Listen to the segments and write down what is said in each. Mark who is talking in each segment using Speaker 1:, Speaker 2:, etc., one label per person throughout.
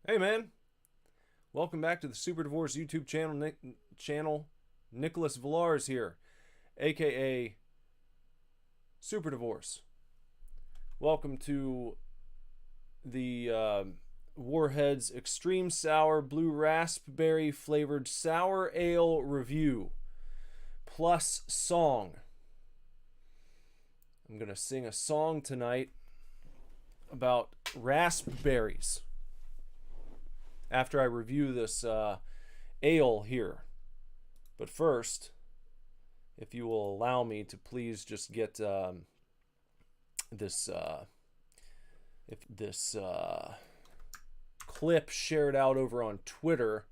Speaker 1: Hey man, welcome back to the Super Divorce YouTube channel. Nicholas Villars here, aka Super Divorce. Welcome to the Warheads Extreme Sour Blue Raspberry Flavored Sour Ale Review plus song. I'm gonna sing a song tonight about raspberries after I review this ale here. But first, if you will allow me to please just get this clip shared out over on Twitter,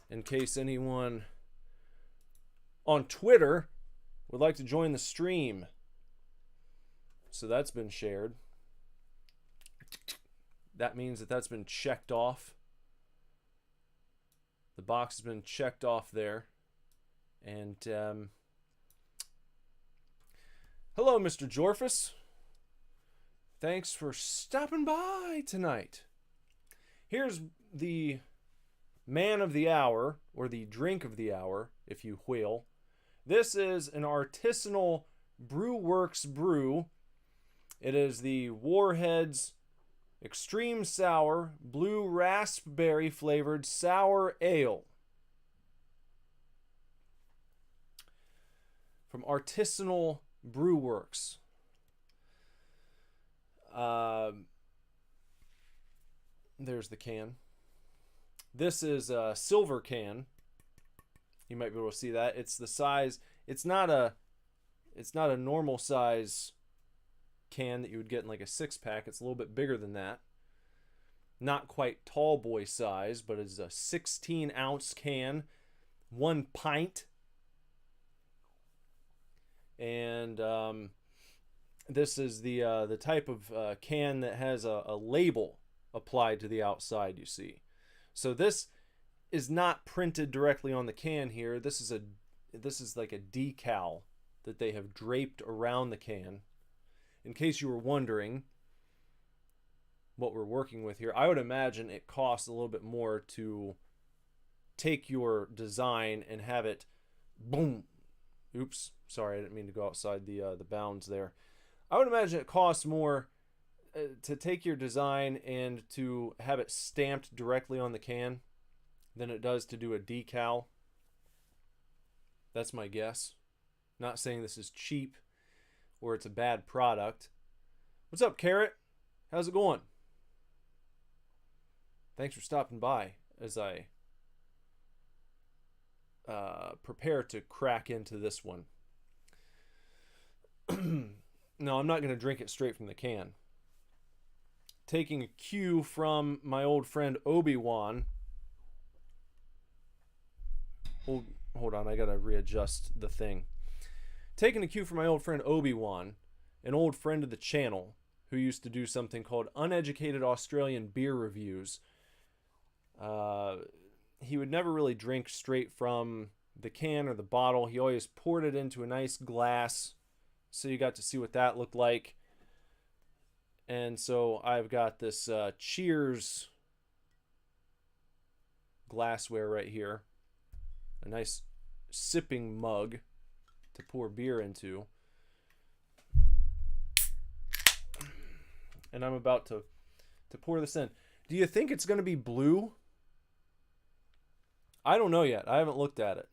Speaker 1: in case anyone on Twitter would like to join the stream. So that's been shared. That means that that's been checked off. The box has been checked off there. And hello, Mr. Jorfus. Thanks for stopping by tonight. Here's the man of the hour, or the drink of the hour, if you will. This is an artisanal Brewworks brew. It is the Warheads Extreme Sour Blue Raspberry Flavored Sour Ale from Artisanal Brewworks. There's the can. This is a silver can. You might be able to see that. It's the size. It's not a normal size can that you would get in like a 6-pack. It's a little bit bigger than that. Not quite tall boy size, but it's a 16-ounce can, 1 pint. And this is the type of can that has a label applied to the outside, you see. So this is not printed directly on the can here. This is like a decal that they have draped around the can. In case you were wondering what we're working with here, I would imagine it costs a little bit more to take your design and have it boom. Oops, sorry, I didn't mean to go outside the bounds there. I would imagine it costs more to take your design and to have it stamped directly on the can than it does to do a decal. That's my guess. Not saying this is cheap or it's a bad product. What's up, Carrot? How's it going? Thanks for stopping by as I prepare to crack into this one. No, I'm not going to drink it straight from the can. Taking a cue from my old friend Obi-Wan. Oh, hold on, I got to readjust the thing. Taking a cue from my old friend Obi-Wan, an old friend of the channel who used to do something called Uneducated Australian Beer Reviews. He would never really drink straight from the can or the bottle. He always poured it into a nice glass, so you got to see what that looked like. And so I've got this Cheers glassware right here. A nice sipping mug to pour beer into. And I'm about to pour this in. Do you think it's going to be blue? I don't know yet. I haven't looked at it.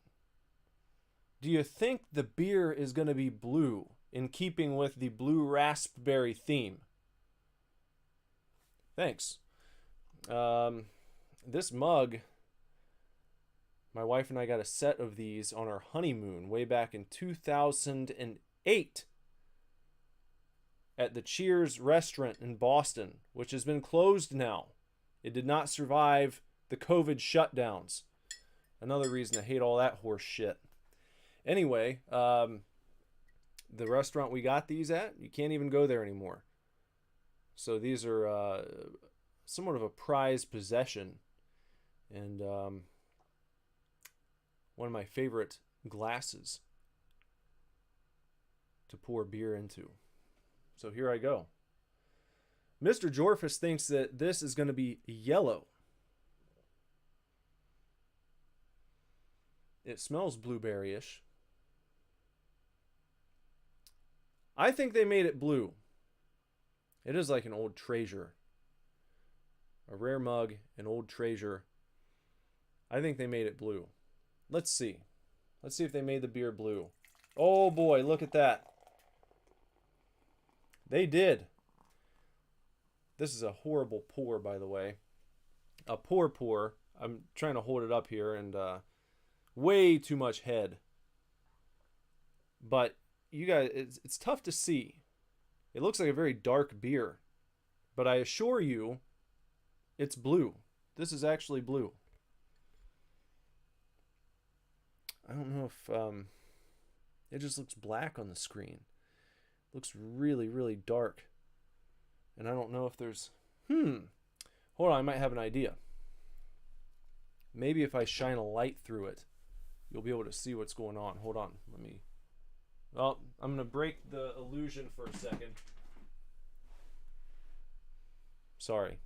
Speaker 1: Do you think the beer is going to be blue in keeping with the blue raspberry theme? Thanks. This mug, my wife and I got a set of these on our honeymoon way back in 2008 at the Cheers restaurant in Boston, which has been closed now. It did not survive the COVID shutdowns. Another reason I hate all that horse shit. Anyway, the restaurant we got these at, you can't even go there anymore. So these are somewhat of a prized possession. And one of my favorite glasses to pour beer into. So here I go. Mr. Jorfus thinks that this is going to be yellow. It smells blueberry-ish. I think they made it blue. It is like an old treasure. A rare mug, an old treasure. I think they made it blue. Let's see. Let's see if they made the beer blue. Oh boy, look at that. They did. This is a horrible pour, by the way. A pour. I'm trying to hold it up here, and way too much head. But you guys, it's tough to see. It looks like a very dark beer, but I assure you, it's blue. This is actually blue. I don't know if it just looks black on the screen. It looks really, really dark. And I don't know if there's... Hold on, I might have an idea. Maybe if I shine a light through it, you'll be able to see what's going on. Hold on, let me... Well, I'm going to break the illusion for a second. Sorry.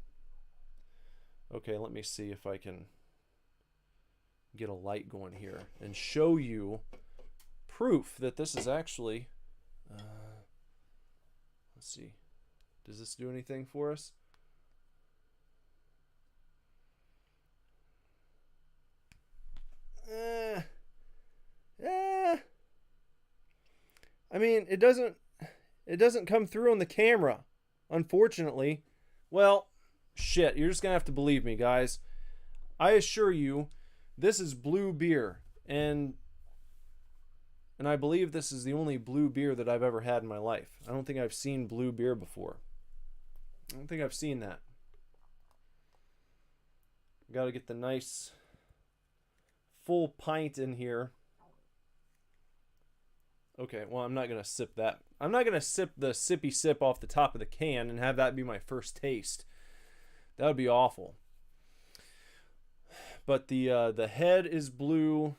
Speaker 1: Okay, let me see if I can get a light going here and show you proof that this is actually... let's see. Does this do anything for us? I mean, it doesn't come through on the camera, unfortunately. Well, shit, you're just gonna have to believe me, guys. I assure you, this is blue beer, and I believe this is the only blue beer that I've ever had in my life. I don't think I've seen blue beer before. I don't think I've seen that. Got to get the nice full pint in here. Okay, well, I'm not going to sip that. I'm not going to sip the sippy sip off the top of the can and have that be my first taste. That would be awful. But the head is blue,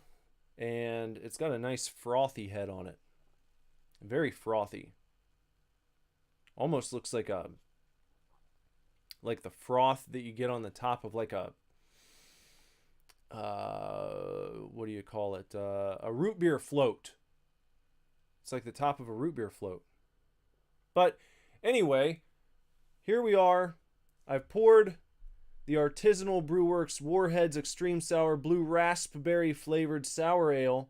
Speaker 1: and it's got a nice frothy head on it. Very frothy. Almost looks like the froth that you get on the top of like a what do you call it? A root beer float. It's like the top of a root beer float. But anyway, here we are. I've poured the Artisanal Brewworks Warheads Extreme Sour Blue Raspberry Flavored Sour Ale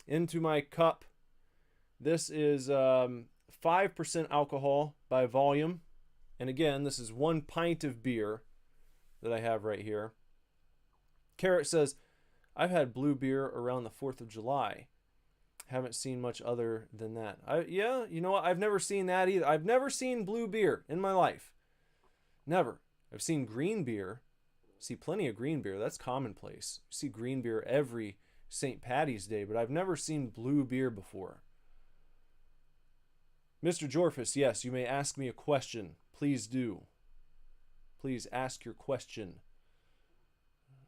Speaker 1: into my cup. This is 5% alcohol by volume. And again, this is 1 pint of beer that I have right here. Carrot says, I've had blue beer around the 4th of July. Haven't seen much other than that. Yeah, you know what? I've never seen that either. I've never seen blue beer in my life. Never. I've seen green beer. See plenty of green beer. That's commonplace. You see green beer every St. Patty's Day, but I've never seen blue beer before. Mr. Jorfus, yes, you may ask me a question. Please do. Please ask your question.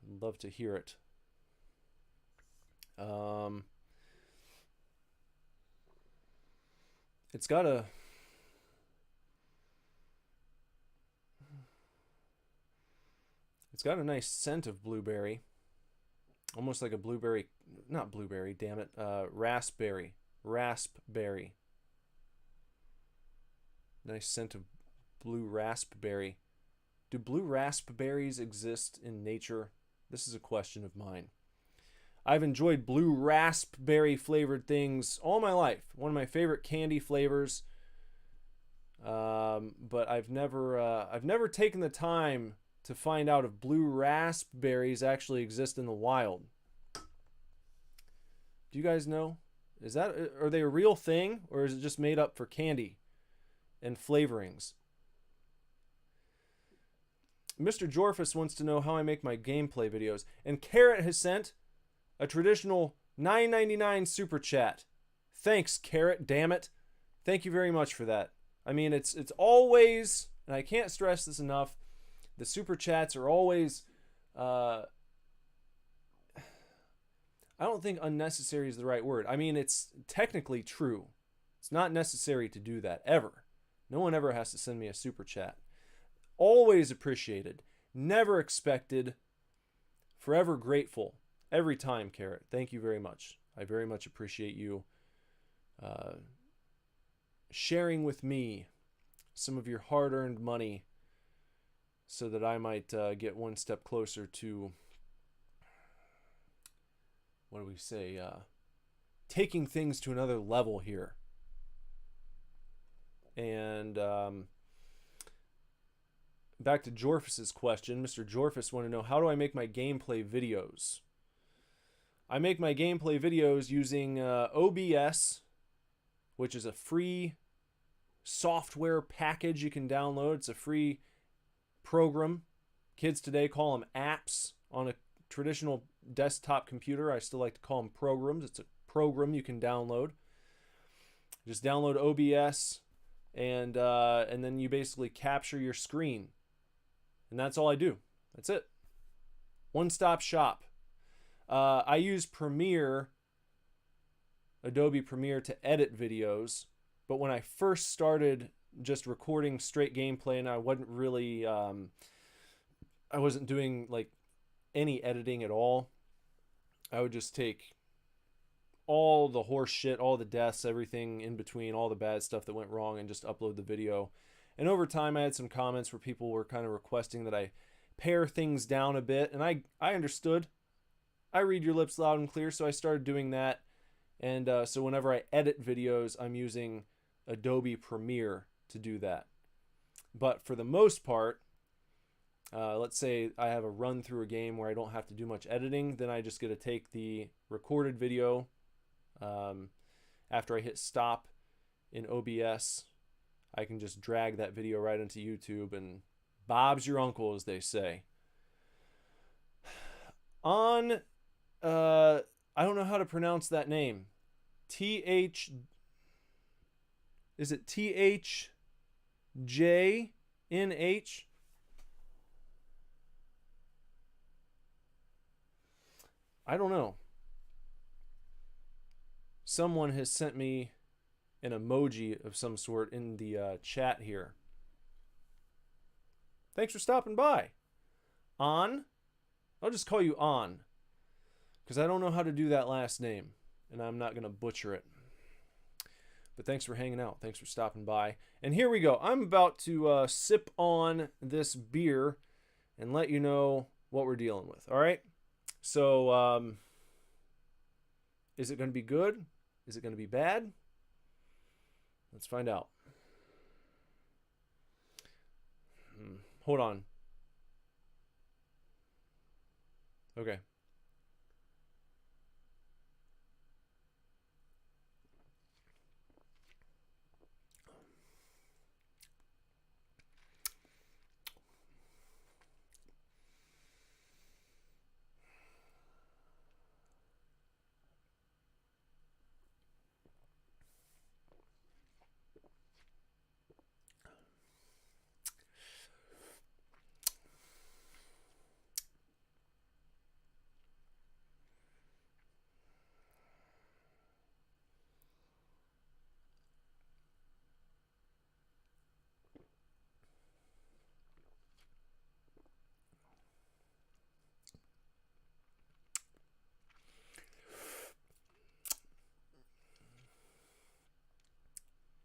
Speaker 1: I'd love to hear it. It's got a nice scent of blueberry. Almost like a blueberry, not blueberry, damn it, raspberry. Raspberry. Nice scent of blue raspberry. Do blue raspberries exist in nature? This is a question of mine. I've enjoyed blue raspberry flavored things all my life. One of my favorite candy flavors. But I've never taken the time to find out if blue raspberries actually exist in the wild. Do you guys know? Are they a real thing, or is it just made up for candy and flavorings? Mr. Jorfus wants to know how I make my gameplay videos, and Carrot has sent a traditional $9.99 super chat. Thanks, Carrot, damn it. Thank you very much for that. I mean, it's always, and I can't stress this enough, the super chats are always, I don't think unnecessary is the right word. I mean, it's technically true. It's not necessary to do that, ever. No one ever has to send me a super chat. Always appreciated. Never expected. Forever grateful. Every time, Carrot. Thank you very much. I very much appreciate you uh, sharing with me some of your hard-earned money so that I might get one step closer to, what do we say, taking things to another level here. And back to Jorfus's question. Mr. Jorfus wanted to know, how do I make my gameplay videos? I make my gameplay videos using OBS, which is a free software package you can download. It's a free program. Kids today call them apps on a traditional desktop computer. I still like to call them programs. It's a program you can download. Just download OBS, and then you basically capture your screen, and that's all I do. That's it. One-stop shop. I use Premiere, Adobe Premiere, to edit videos, but when I first started just recording straight gameplay, and I wasn't really, I wasn't doing like any editing at all. I would just take all the horse shit, all the deaths, everything in between, all the bad stuff that went wrong, and just upload the video. And over time, I had some comments where people were kind of requesting that I pare things down a bit, and I understood. I read your lips loud and clear, so I started doing that. And so whenever I edit videos, I'm using Adobe Premiere to do that. But for the most part, let's say I have a run through a game where I don't have to do much editing, then I just get to take the recorded video. After I hit stop in OBS, I can just drag that video right into YouTube, and Bob's your uncle, as they say. On, I don't know how to pronounce that name. Is it THJNH? I don't know. Someone has sent me an emoji of some sort in the chat here. Thanks for stopping by. On? I'll just call you On, because I don't know how to do that last name, and I'm not going to butcher it. But thanks for hanging out. Thanks for stopping by. And here we go. I'm about to sip on this beer and let you know what we're dealing with. All right? So, is it going to be good? Is it going to be bad? Let's find out. Hold on. Okay.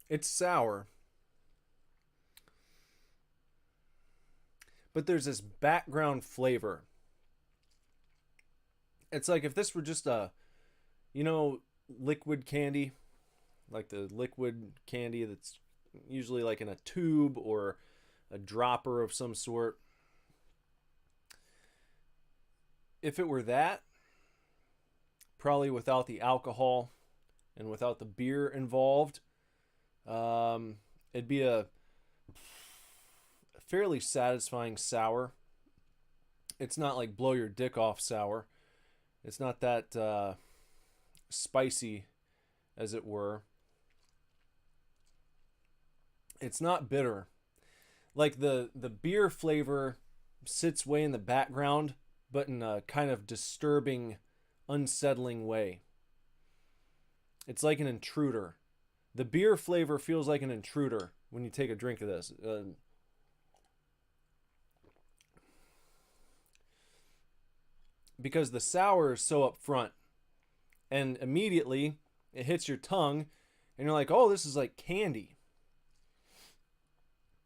Speaker 1: It's sour, but there's this background flavor. It's like if this were just liquid candy, like the liquid candy that's usually like in a tube or a dropper of some sort. If it were that, probably without the alcohol and without the beer involved, it'd be a fairly satisfying sour. It's not like blow your dick off sour. It's not that spicy, as it were. It's not bitter. Like the beer flavor sits way in the background, but in a kind of disturbing, unsettling way. It's like an intruder. The beer flavor feels like an intruder when you take a drink of this. because the sour is so up front, and immediately it hits your tongue, and you're like, oh, this is like candy.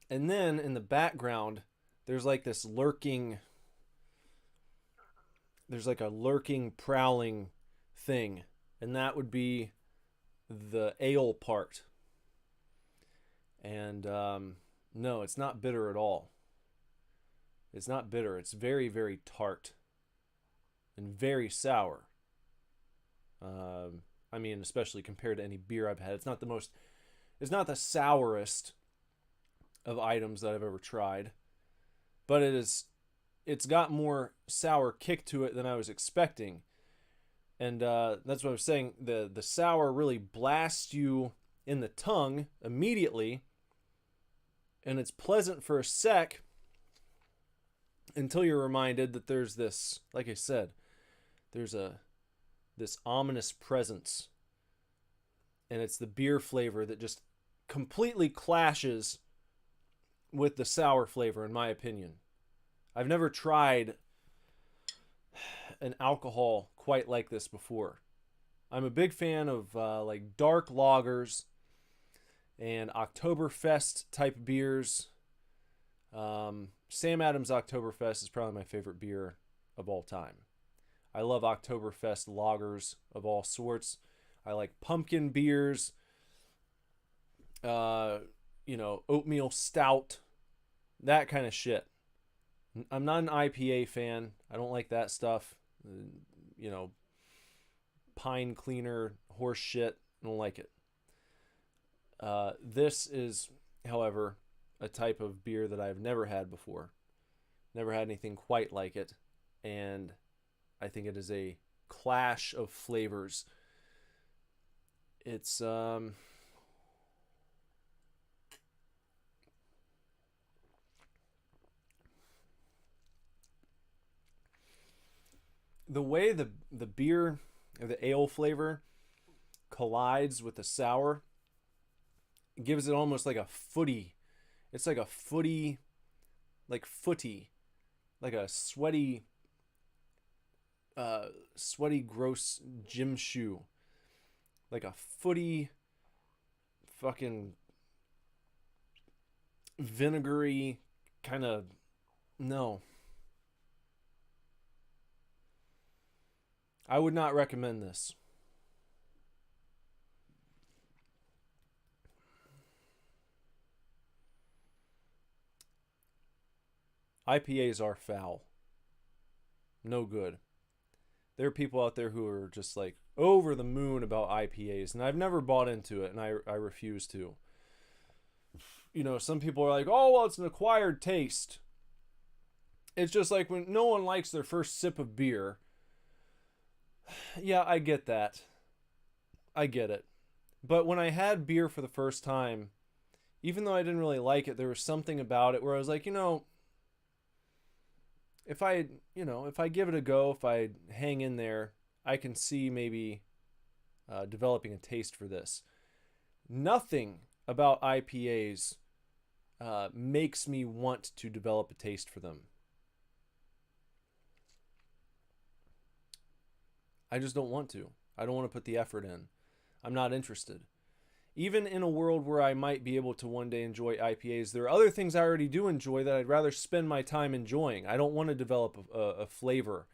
Speaker 1: And then in the background, there's like this lurking, there's like a lurking, prowling thing, and that would be the ale part. And no, it's not bitter at all. It's not bitter. It's very, very tart and very sour. I mean, especially compared to any beer I've had. It's not the sourest of items that I've ever tried, but it's got more sour kick to it than I was expecting. And that's what I was saying. The sour really blasts you in the tongue immediately, and it's pleasant for a sec until you're reminded that there's this, like I said, there's this ominous presence, and it's the beer flavor that just completely clashes with the sour flavor, in my opinion. I've never tried an alcohol quite like this before. I'm a big fan of like dark lagers and Oktoberfest type beers. Sam Adams Oktoberfest is probably my favorite beer of all time. I love Oktoberfest lagers of all sorts. I like pumpkin beers, oatmeal stout, that kind of shit. I'm not an IPA fan. I don't like that stuff. Pine cleaner, horse shit. I don't like it. This is, however, a type of beer that I've never had before. Never had anything quite like it. And I think it is a clash of flavors. It's the way the beer or the ale flavor collides with the sour gives it almost like a footy. It's like a footy, like footy, like a sweaty, gross gym shoe, like a footy, fucking vinegary kind of. No, I would not recommend this. IPAs are foul. No good. There are people out there who are just like over the moon about IPAs, and I've never bought into it, and I refuse to. Some people are like, oh, well, it's an acquired taste. It's just like when no one likes their first sip of beer. Yeah, I get that. I get it. But when I had beer for the first time, even though I didn't really like it, there was something about it where I was like, if I give it a go, if I hang in there, I can see maybe developing a taste for this. Nothing about IPAs makes me want to develop a taste for them. I just don't want to. I don't want to put the effort in. I'm not interested. Even in a world where I might be able to one day enjoy IPAs, there are other things I already do enjoy that I'd rather spend my time enjoying. I don't want to develop a flavor.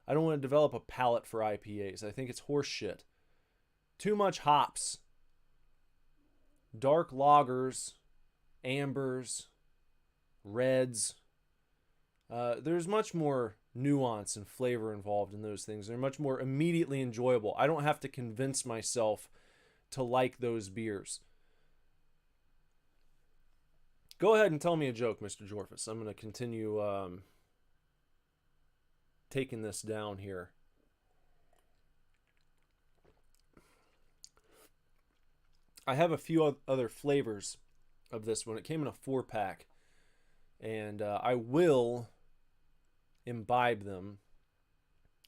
Speaker 1: I don't want to develop a palate for IPAs. I think it's horse shit. Too much hops. Dark lagers, ambers, reds. There's much more nuance and flavor involved in those things. They're much more immediately enjoyable. I don't have to convince myself to like those beers. Go ahead and tell me a joke, Mr. Jorfus. I'm going to continue taking this down here. I have a few other flavors of this one. It came in a 4-pack, and I will imbibe them,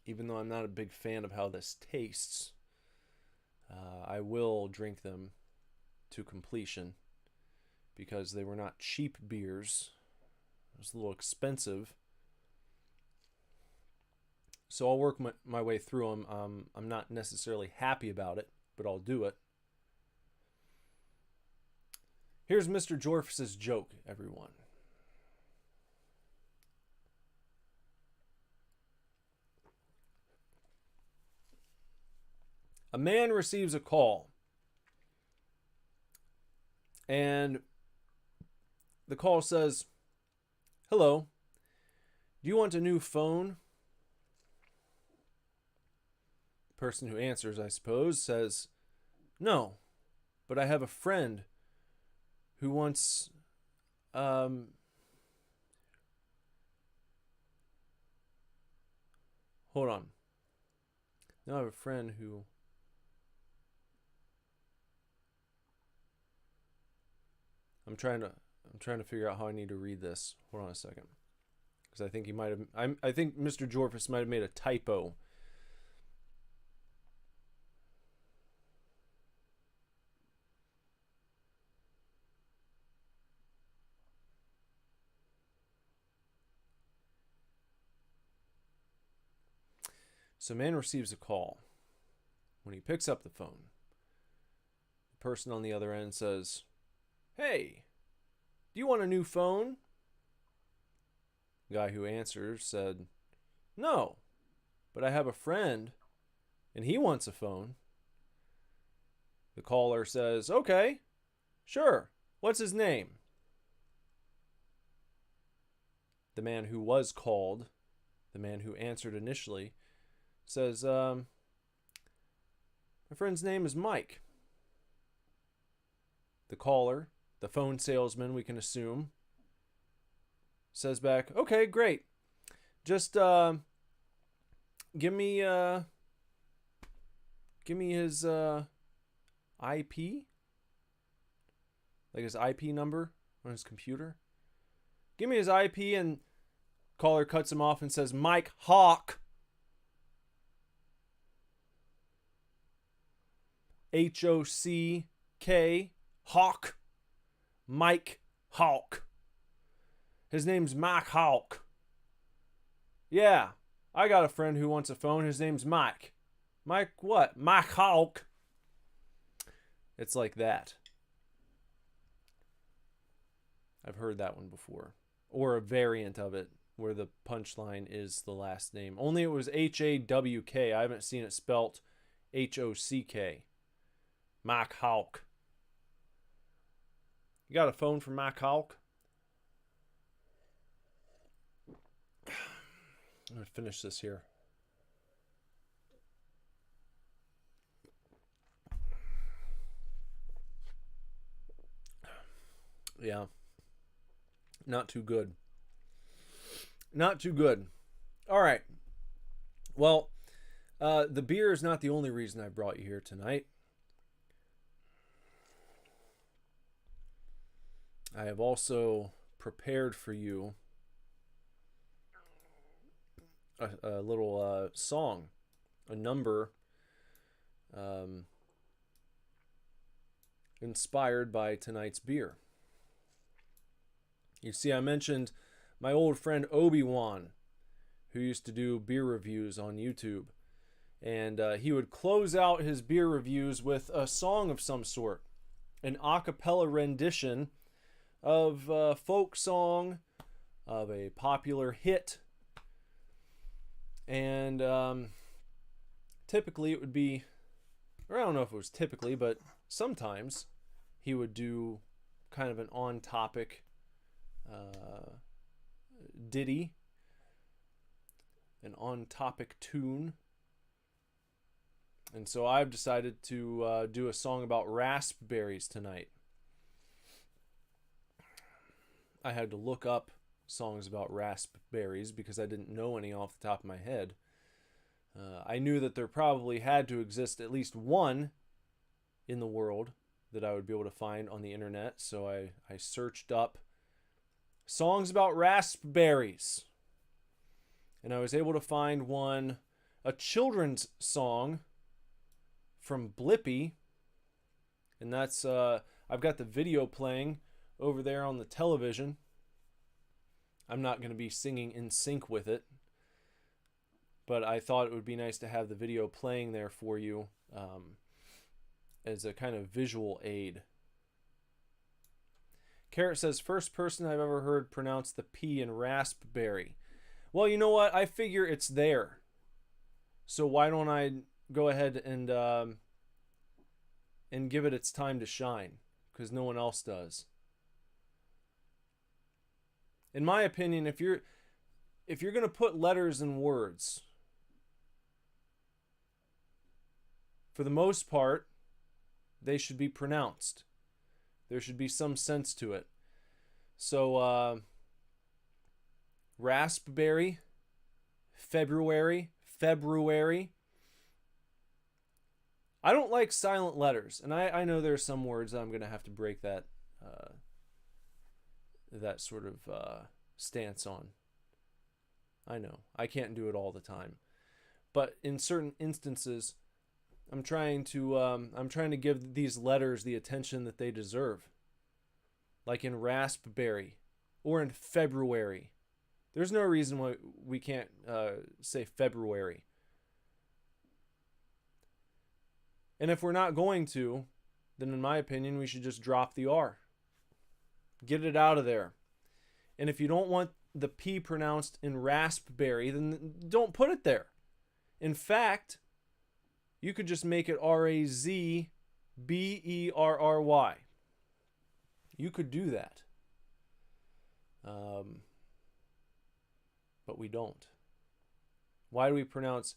Speaker 1: even though I'm not a big fan of how this tastes. I will drink them to completion because they were not cheap beers. It was a little expensive. So I'll work my way through them. I'm not necessarily happy about it, but I'll do it. Here's Mr. Jorfus's joke, everyone. A man receives a call, and the call says, "Hello, do you want a new phone?" The person who answers, I suppose, says, "No, but I have a friend who wants hold on. Now I have a friend who I'm trying to figure out how I need to read this. Hold on a second. Because I think he might have I think Mr. Jorfus might have made a typo. So man receives a call. When he picks up the phone, the person on the other end says, "Hey, do you want a new phone?" The guy who answers said, "No, but I have a friend and he wants a phone." The caller says, "Okay, sure. What's his name?" The man who was called, the man who answered initially, says, "My friend's name is Mike." The caller, the phone salesman, we can assume, says back, "Okay, great. Just give me his IP, like his IP number on his computer. Give me his IP." And caller cuts him off and says, "Mike Hawk. H-O-C-K, Hawk. Mike Hawk. His name's Mike Hawk. Yeah, I got a friend who wants a phone. His name's Mike. Mike what? Mike Hawk." It's like that. I've heard that one before. Or a variant of it where the punchline is the last name. Only it was H-A-W-K. I haven't seen it spelt H-O-C-K. Mike Hawk. You got a phone for Mike Hawk? I'm going to finish this here. Yeah. Not too good. Not too good. All right. Well, the beer is not the only reason I brought you here tonight. I have also prepared for you a little song, a number inspired by tonight's beer. You see, I mentioned my old friend Obi-Wan, who used to do beer reviews on YouTube. And he would close out his beer reviews with a song of some sort, an a cappella rendition of a folk song, of a popular hit. And typically it would be, or I don't know if it was typically, but sometimes he would do kind of an on-topic ditty, an on-topic tune. And so I've decided to do a song about raspberries tonight. I had to look up songs about raspberries because I didn't know any off the top of my head. I knew that there probably had to exist at least one in the world that I would be able to find on the internet. So I searched up songs about raspberries. And I was able to find one, a children's song from Blippi. And that's, I've got the video playing over there on the television. I'm not going to be singing in sync with it. but I thought it would be nice to have the video playing there for you as a kind of visual aid. Carrot says, first person I've ever heard pronounce the P in raspberry. Well, you know what? I figure it's there. So why don't I go ahead and give it its time to shine? Because no one else does. In my opinion, if you're going to put letters in words, for the most part, they should be pronounced. There should be some sense to it. So, raspberry, February. I don't like silent letters, and I know there are some words I'm going to have to break that that sort of stance on. I know I can't do it all the time, but in certain instances, I'm trying to give these letters the attention that they deserve. Like in raspberry or in February. There's no reason why we can't say February. And if we're not going to, then in my opinion, we should just drop the R. Get it out of there. And if you don't want the P pronounced in raspberry, then don't put it there. In fact, you could just make it Razberry. You could do that. But we don't. Why do we pronounce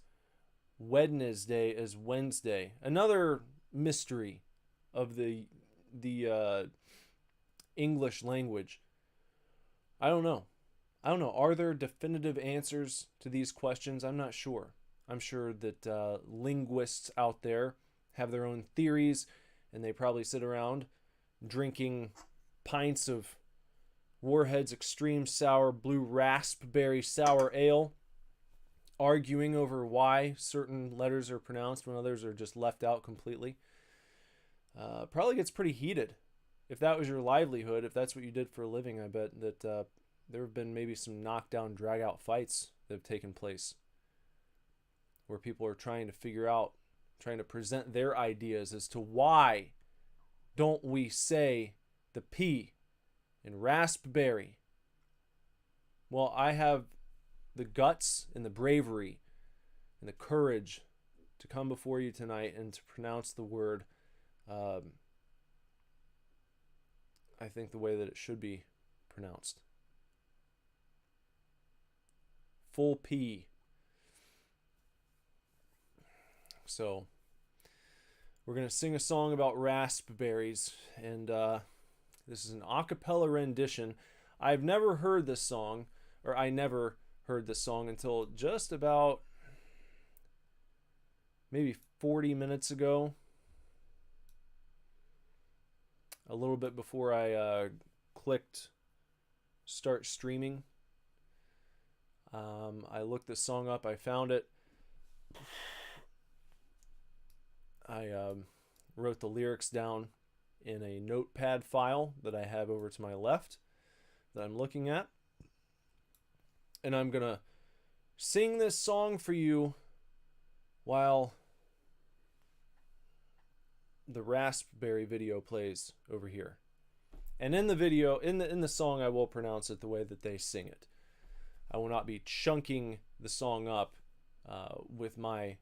Speaker 1: Wednesday as Wednesday? Another mystery of the English language. I don't know. Are there definitive answers to these questions? I'm not sure. I'm sure that linguists out there have their own theories, and they probably sit around drinking pints of Warheads Extreme Sour Blue Raspberry Sour Ale, arguing over why certain letters are pronounced when others are just left out completely. Probably gets pretty heated. If that was your livelihood, if that's what you did for a living, I bet that there have been maybe some knockdown, drag-out fights that have taken place where people are trying to figure out, trying to present their ideas as to why don't we say the P in raspberry. Well, I have the guts and the bravery and the courage to come before you tonight and to pronounce the word I think the way that it should be pronounced. Full P. So we're going to sing a song about raspberries, and this is an a cappella rendition. I've never heard this song, or I never heard this song until just about maybe 40 minutes ago. A little bit before I clicked start streaming. I looked this song up. I found it. I wrote the lyrics down in a notepad file that I have over to my left that I'm looking at. And I'm going to sing this song for you while the raspberry video plays over here. And in the video, in the song, I will pronounce it the way that they sing it. I will not be chunking the song up with my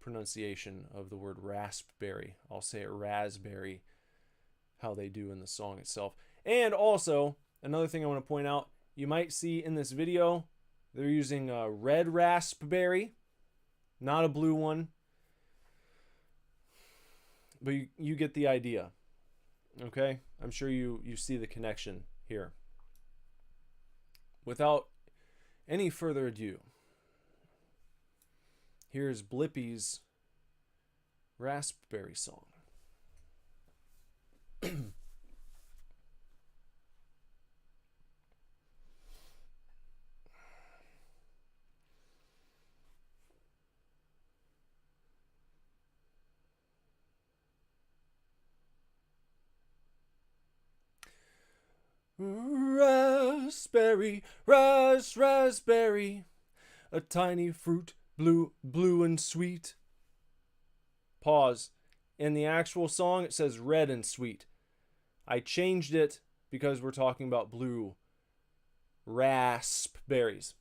Speaker 1: pronunciation of the word raspberry. I'll say it raspberry, how they do in the song itself. And also, another thing I want to point out, you might see in this video, they're using a red raspberry, not a blue one. But you get the idea. Okay? I'm sure you see the connection here. Without any further ado, here's Blippi's Raspberry Song. Raspberry, raspberry, a tiny fruit, blue, blue and sweet. Pause. In the actual song, it says red and sweet. I changed it because we're talking about blue raspberries.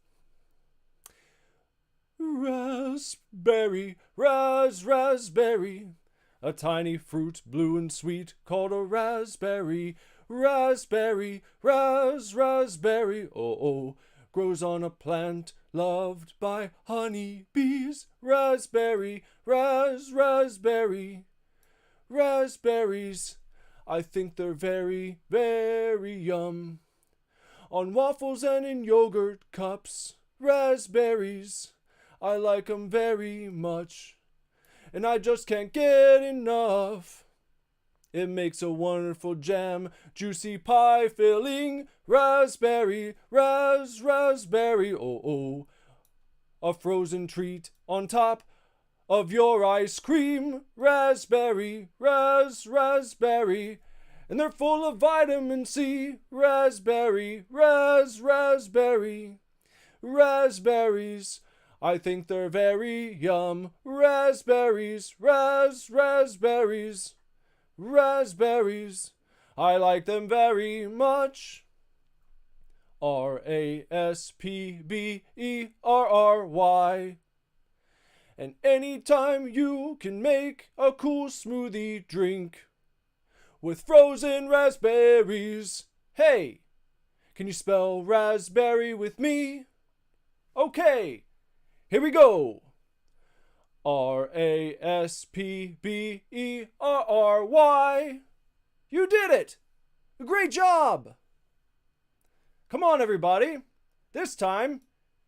Speaker 1: Raspberry, raspberry, a tiny fruit, blue and sweet, called a raspberry. Raspberry, raspberry, oh, oh, grows on a plant loved by honeybees. Raspberry, raspberry, raspberries, I think they're very, very yum. On waffles and in yogurt cups, raspberries, I like 'em very much, and I just can't get enough. It makes a wonderful jam, juicy pie filling, raspberry, raspberry, oh, oh, a frozen treat on top of your ice cream. Raspberry, raspberry, and they're full of vitamin C. Raspberry, raspberry, raspberries, I think they're very yum. Raspberries, raspberries, raspberries, I like them very much. raspberry. And anytime you can make a cool smoothie drink with frozen raspberries. Hey, can you spell raspberry with me? Okay, here we go. raspberry. You did it! Great job! Come on, everybody. This time,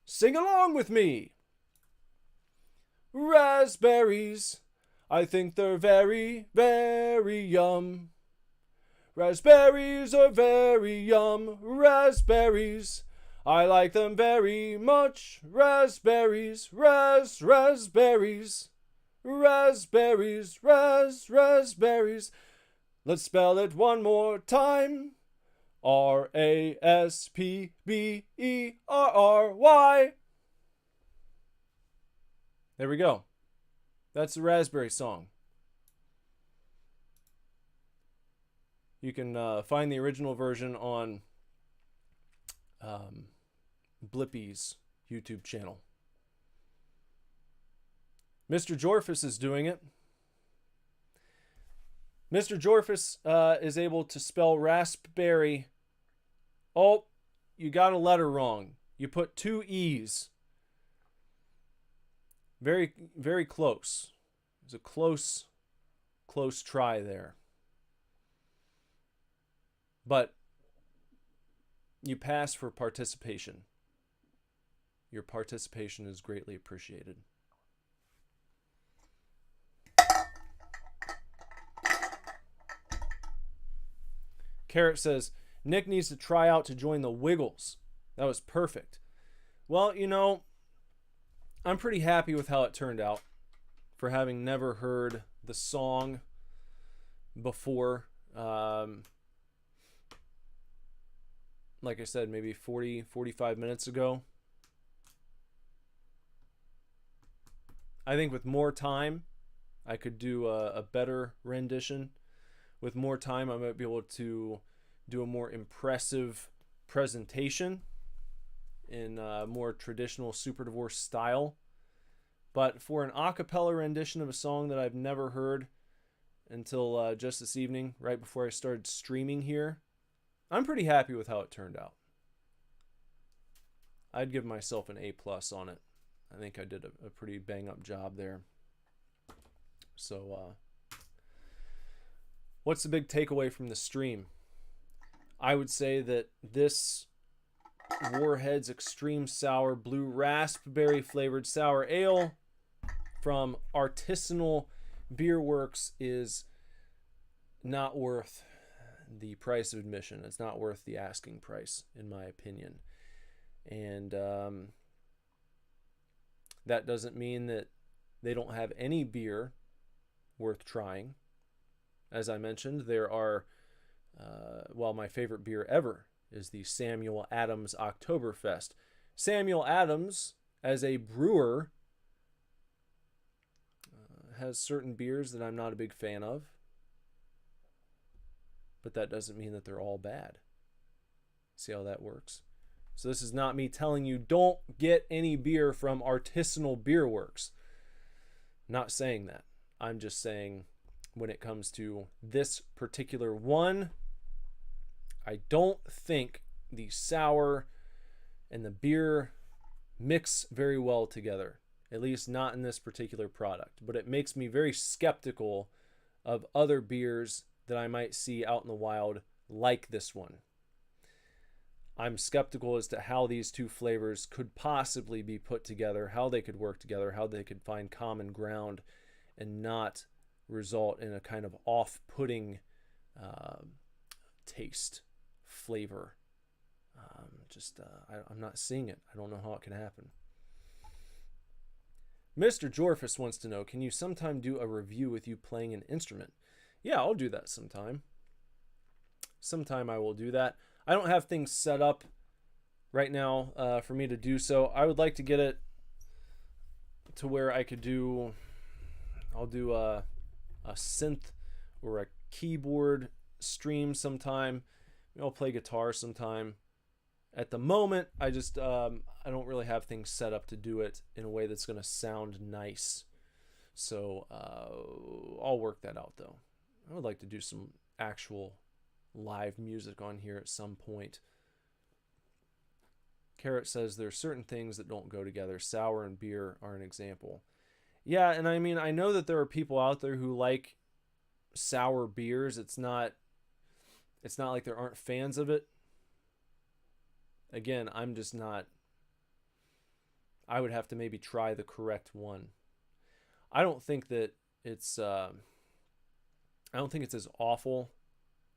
Speaker 1: sing along with me. Raspberries, I think they're very, very yum. Raspberries are very yum. Raspberries, I like them very much. Raspberries, raspberries, raspberries, raspberries. Let's spell it one more time. raspberry. There we go. That's the raspberry song. You can find the original version on Blippi's YouTube channel. Mr. Jorfus is doing it. Mr. Jorfus is able to spell raspberry. Oh, you got a letter wrong. You put 2 E's. Very, very close. It was a close try there. But you pass for participation. Your participation is greatly appreciated. Carrot says, Nick needs to try out to join the Wiggles. That was perfect. Well, you know, I'm pretty happy with how it turned out for having never heard the song before. Like I said, maybe 45 minutes ago. I think with more time, I could do a better rendition. With more time, I might be able to do a more impressive presentation in a more traditional Super Divorce style. But for an a cappella rendition of a song that I've never heard until just this evening, right before I started streaming here, I'm pretty happy with how it turned out. I'd give myself an A+ on it. I think I did a pretty bang-up job there. So, what's the big takeaway from the stream? I would say that this Warheads Extreme Sour Blue Raspberry Flavored Sour Ale from Artisanal Beer Works is not worth the price of admission. It's not worth the asking price, in my opinion. And that doesn't mean that they don't have any beer worth trying. As I mentioned, there are, my favorite beer ever is the Samuel Adams Oktoberfest. Samuel Adams, as a brewer, has certain beers that I'm not a big fan of, but that doesn't mean that they're all bad. See how that works? So this is not me telling you don't get any beer from Artisanal Beer Works. Not saying that. I'm just saying when it comes to this particular one, I don't think the sour and the beer mix very well together. At least not in this particular product. But it makes me very skeptical of other beers that I might see out in the wild like this one. I'm skeptical as to how these two flavors could possibly be put together, how they could work together, how they could find common ground and not result in a kind of off-putting taste, flavor. I'm not seeing it. I don't know how it can happen. Mr. Jorfus wants to know, can you sometime do a review with you playing an instrument? Yeah, I'll do that sometime. Sometime I will do that. I don't have things set up right now for me to do so. I would like to get it to where I could do, I'll do a synth or a keyboard stream sometime. I'll play guitar sometime. At the moment, I don't really have things set up to do it in a way that's going to sound nice. So I'll work that out though. I would like to do some actual live music on here at some point. Carrot says there's certain things that don't go together. Sour and beer are an example. Yeah, and I mean, I know that there are people out there who like sour beers. It's not like there aren't fans of it. Again, I'm just not. I would have to maybe try the correct one. I don't think that it's as awful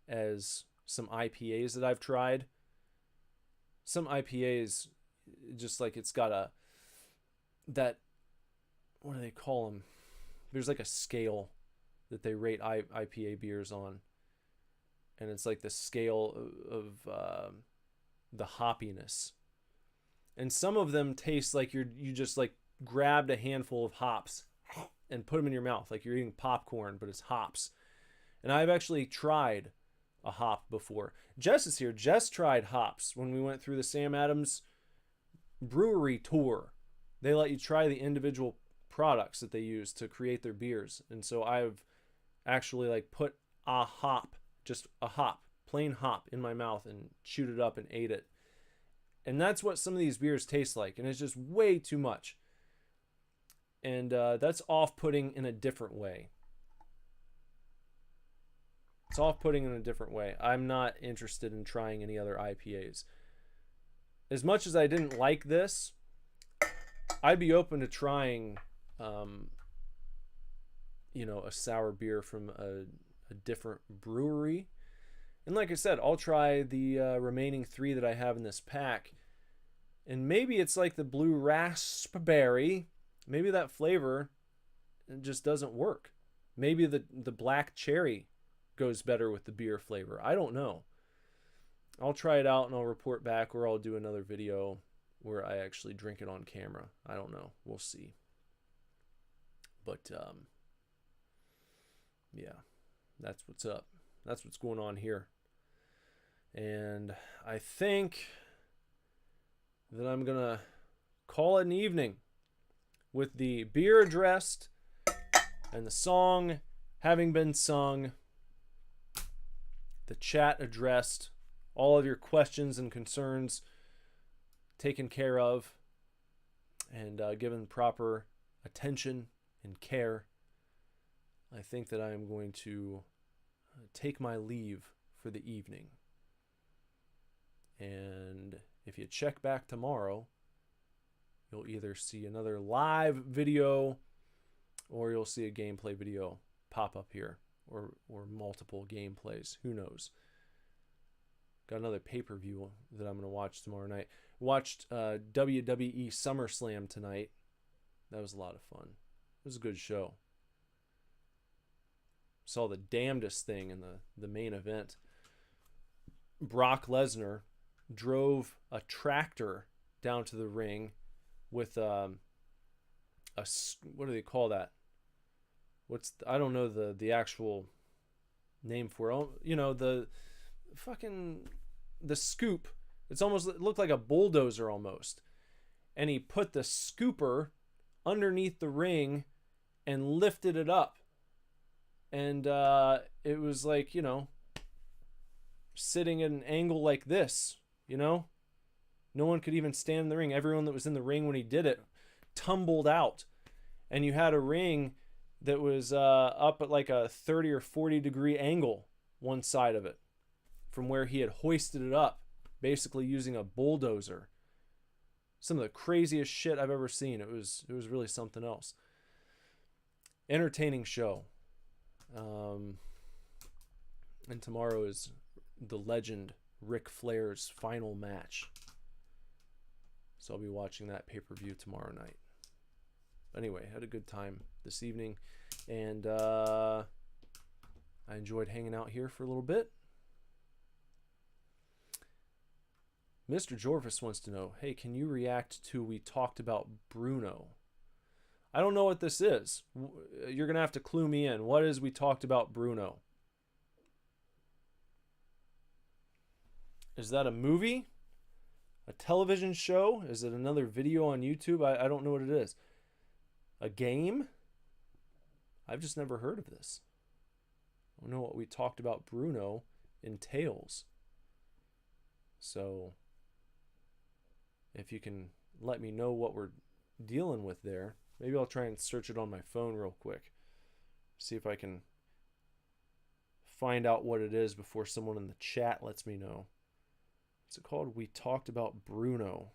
Speaker 1: as some IPAs that I've tried. Some IPAs, just like it's got what do they call them? There's like a scale that they rate IPA beers on. And it's like the scale of the hoppiness. And some of them taste like you just like grabbed a handful of hops and put them in your mouth like you're eating popcorn, but it's hops. And I've actually tried a hop before. Jess is here. Jess tried hops when we went through the Sam Adams brewery tour. They let you try the individual products that they use to create their beers. And so I've actually like put a hop, just a hop, plain hop in my mouth and chewed it up and ate it. And that's what some of these beers taste like. And it's just way too much. And that's off-putting in a different way. It's off-putting in a different way. I'm not interested in trying any other IPAs. As much as I didn't like this, I'd be open to trying, a sour beer from a different brewery. And like I said, I'll try the remaining 3 that I have in this pack. And maybe it's like the blue raspberry. Maybe that flavor just doesn't work. Maybe the black cherry goes better with the beer flavor. I don't know. I'll try it out and I'll report back, or I'll do another video where I actually drink it on camera. I don't know. We'll see. But yeah, that's what's up. That's what's going on here. And I think that I'm going to call it an evening with the beer addressed and the song having been sung, the chat addressed, all of your questions and concerns taken care of, and given proper attention and care. I think that I am going to take my leave for the evening. And if you check back tomorrow, you'll either see another live video or you'll see a gameplay video pop up here, or multiple gameplays. Who knows? Got another pay-per-view that I'm going to watch tomorrow night. Watched WWE SummerSlam tonight. That was a lot of fun. It was a good show. Saw the damnedest thing in the main event. Brock Lesnar drove a tractor down to the ring with what do they call that? I don't know the actual name for it. You know, the fucking the scoop. It looked like a bulldozer almost. And he put the scooper underneath the ring and lifted it up. And it was like, you know, sitting at an angle like this, you know? No one could even stand in the ring. Everyone that was in the ring when he did it tumbled out. And you had a ring that was up at like a 30 or 40 degree angle, one side of it, from where he had hoisted it up, basically using a bulldozer. Some of the craziest shit I've ever seen. It was really something else. Entertaining show. And tomorrow is the legend Ric Flair's final match. So I'll be watching that pay-per-view tomorrow night. Anyway, had a good time this evening, and I enjoyed hanging out here for a little bit. Mr. Jorvis wants to know, hey, can you react to We Talked About Bruno? I don't know what this is. You're going to have to clue me in. What is We Talked About Bruno? Is that a movie? A television show? Is it another video on YouTube? I don't know what it is. A game? I've just never heard of this. I don't know what We Talked About Bruno entails. So, if you can let me know what we're dealing with there, maybe I'll try and search it on my phone real quick. See if I can find out what it is before someone in the chat lets me know. What's it called? We Talked About Bruno.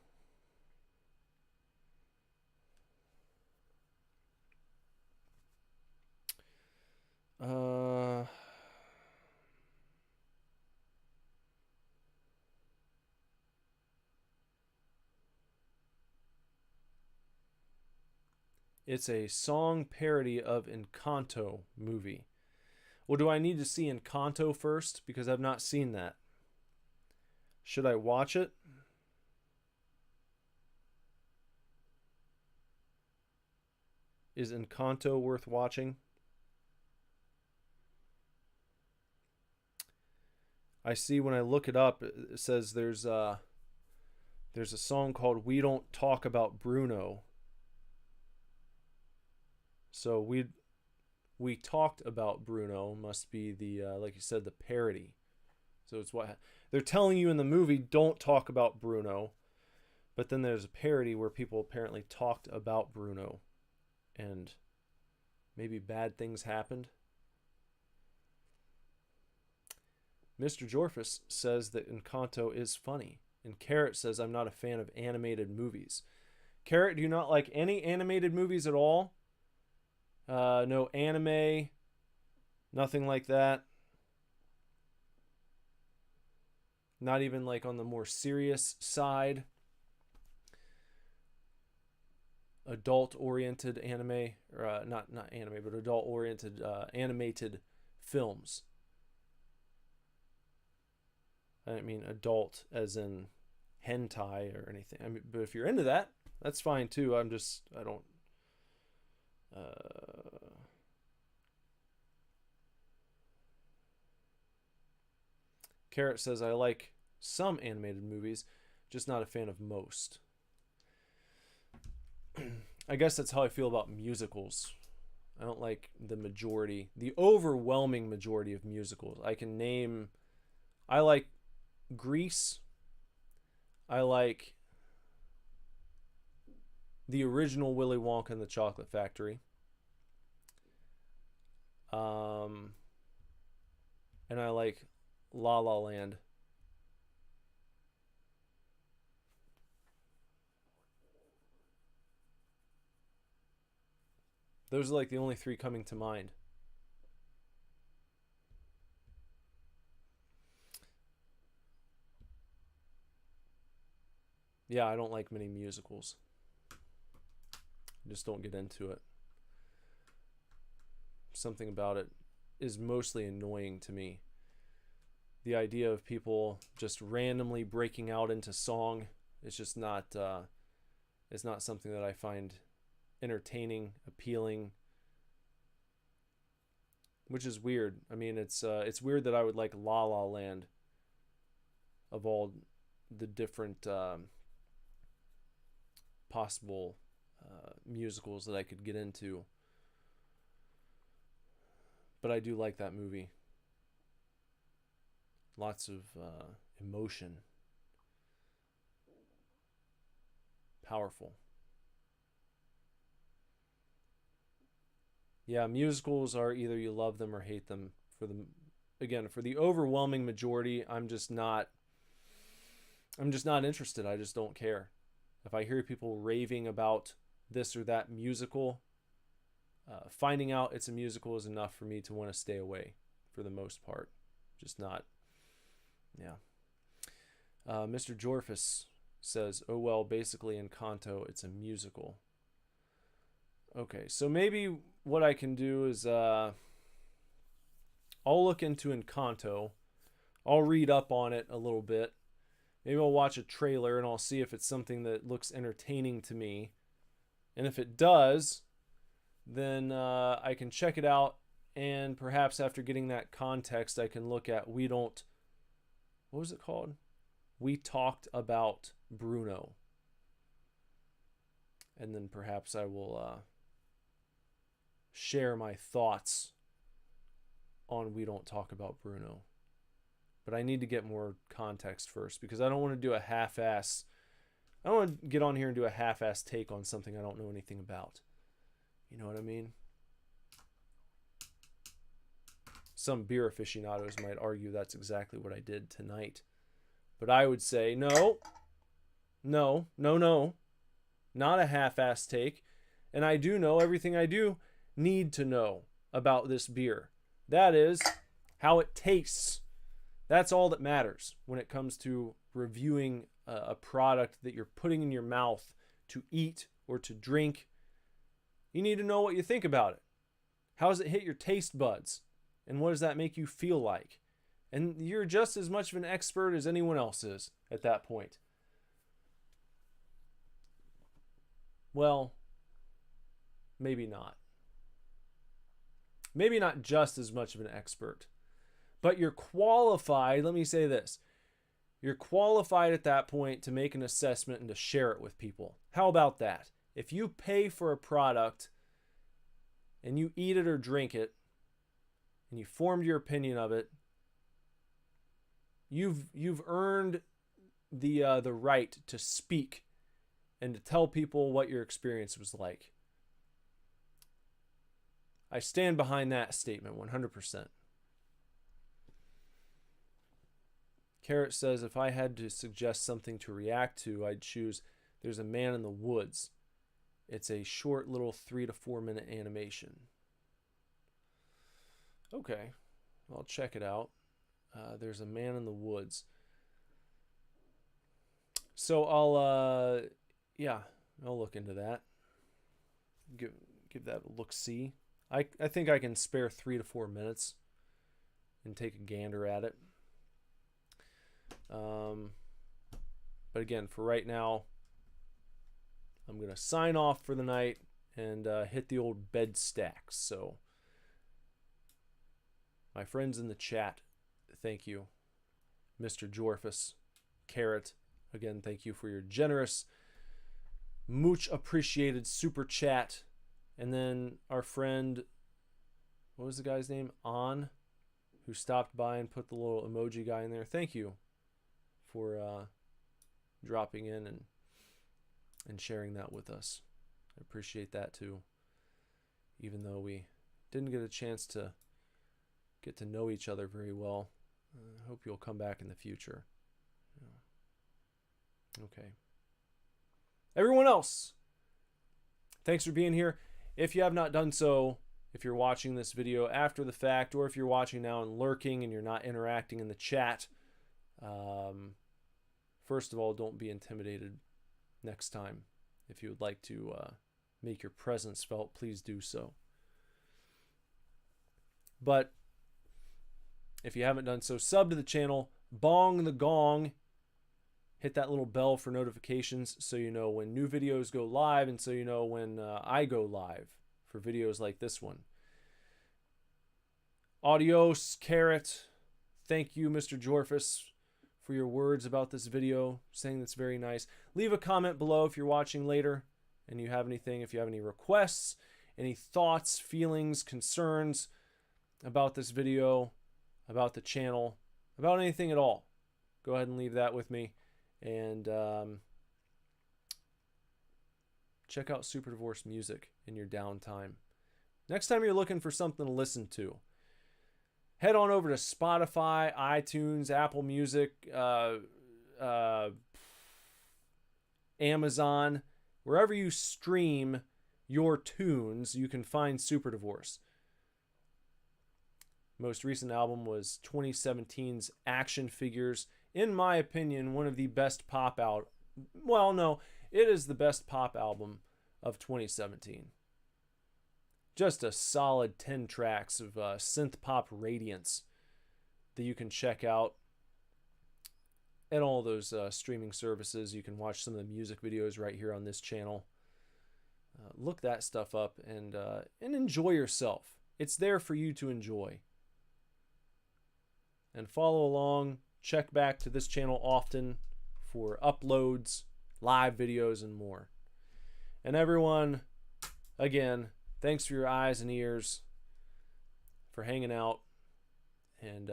Speaker 1: It's a song parody of Encanto movie. Well, do I need to see Encanto first? Because I've not seen that. Should I watch it? Is Encanto worth watching? I see when I look it up, it says there's a song called We Don't Talk About Bruno. So we talked about Bruno must be the like you said, the parody. So it's what they're telling you in the movie, don't talk about Bruno. But then there's a parody where people apparently talked about Bruno and maybe bad things happened. Mr. Jorfus says that Encanto is funny. And Carrot says, I'm not a fan of animated movies. Carrot, do you not like any animated movies at all? No anime, nothing like that. Not even like on the more serious side. Adult-oriented anime, or not anime, but adult-oriented animated films. I don't mean adult as in hentai or anything. I mean, but if you're into that, that's fine too. I don't. Carrot says, I like some animated movies, just not a fan of most. I guess that's how I feel about musicals. I don't like the overwhelming majority of musicals. I like Grease. I like the original Willy Wonka and the Chocolate Factory. And I like La La Land. Those are like the only three coming to mind. Yeah, I don't like many musicals. I just don't get into it. Something about it is mostly annoying to me. The idea of people just randomly breaking out into song is just not It's not something that I find entertaining, appealing, which is weird. I mean, it's weird that I would like La La Land of all the different possible musicals that I could get into. But I do like that movie. Lots of emotion. Powerful. Yeah, musicals are either you love them or hate them. For the overwhelming majority, I'm just not interested. I just don't care. If I hear people raving about this or that musical, finding out it's a musical is enough for me to want to stay away for the most part. Just not, yeah. Mr. Jorfus says, oh well, basically Encanto, it's a musical. Okay, so maybe what I can do is I'll look into Encanto. I'll read up on it a little bit. Maybe I'll watch a trailer and I'll see if it's something that looks entertaining to me. And if it does, then I can check it out. And perhaps after getting that context, I can look at what was it called? We Talked About Bruno. And then perhaps I will share my thoughts on We Don't Talk About Bruno. But I need to get more context first because I don't want to do a half-ass. I don't want to get on here and do a half-ass take on something I don't know anything about. You know what I mean? Some beer aficionados might argue that's exactly what I did tonight. But I would say, no. Not a half-ass take. And I do know everything I do need to know about this beer. That is how it tastes. That's all that matters when it comes to reviewing a product that you're putting in your mouth to eat or to drink. You need to know what you think about it. How does it hit your taste buds? And what does that make you feel like? And you're just as much of an expert as anyone else is at that point. Well, maybe not. Maybe not just as much of an expert. But you're qualified, let me say this. You're qualified at that point to make an assessment and to share it with people. How about that? If you pay for a product and you eat it or drink it, and you formed your opinion of it, you've earned the right to speak and to tell people what your experience was like. I stand behind that statement 100%. Carrot says, if I had to suggest something to react to, I'd choose There's a Man in the Woods. It's a short little 3 to 4 minute animation. Okay, I'll check it out. There's a Man in the Woods. So I'll look into that. Give that a look-see. I think I can spare 3 to 4 minutes and take a gander at it. But again, for right now, I'm going to sign off for the night and hit the old bed stacks. So, my friends in the chat, thank you. Mr. Jorfus, Carrot, again, thank you for your generous, much appreciated super chat. And then our friend, what was the guy's name? On, who stopped by and put the little emoji guy in there. Thank you for dropping in and sharing that with us. I appreciate that too. Even though we didn't get a chance to get to know each other very well. I hope you'll come back in the future. Okay. Everyone else, thanks for being here. If you have not done so, if you're watching this video after the fact, or if you're watching now and lurking and you're not interacting in the chat, first of all, don't be intimidated next time. If you would like to make your presence felt, please do so. But if you haven't done so, sub to the channel, bong the gong, Hit that little bell for notifications so you know when new videos go live, and so you know when I go live for videos like this one. Adios, Carrot. Thank you, Mr. Jorfus, for your words about this video, saying that's very nice. Leave a comment below if you're watching later and you have anything, if you have any requests, any thoughts, feelings, concerns about this video, about the channel, about anything at all. Go ahead and leave that with me. And check out Super Divorce music in your downtime. Next time you're looking for something to listen to, head on over to Spotify, iTunes, Apple Music, Amazon. Wherever you stream your tunes, you can find Super Divorce. Most recent album was 2017's Action Figures. In my opinion, one of the best pop out. Well, no, it is the best pop album of 2017. Just a solid 10 tracks of synth pop radiance that you can check out at all those streaming services. You can watch some of the music videos right here on this channel. Look that stuff up and enjoy yourself. It's there for you to enjoy. And follow along. Check back to this channel often for uploads, live videos, and more. And everyone, again, thanks for your eyes and ears, for hanging out. And,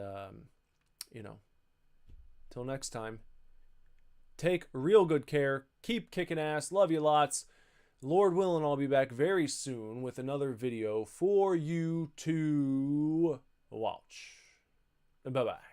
Speaker 1: till next time, take real good care. Keep kicking ass. Love you lots. Lord willing, I'll be back very soon with another video for you to watch. Bye-bye.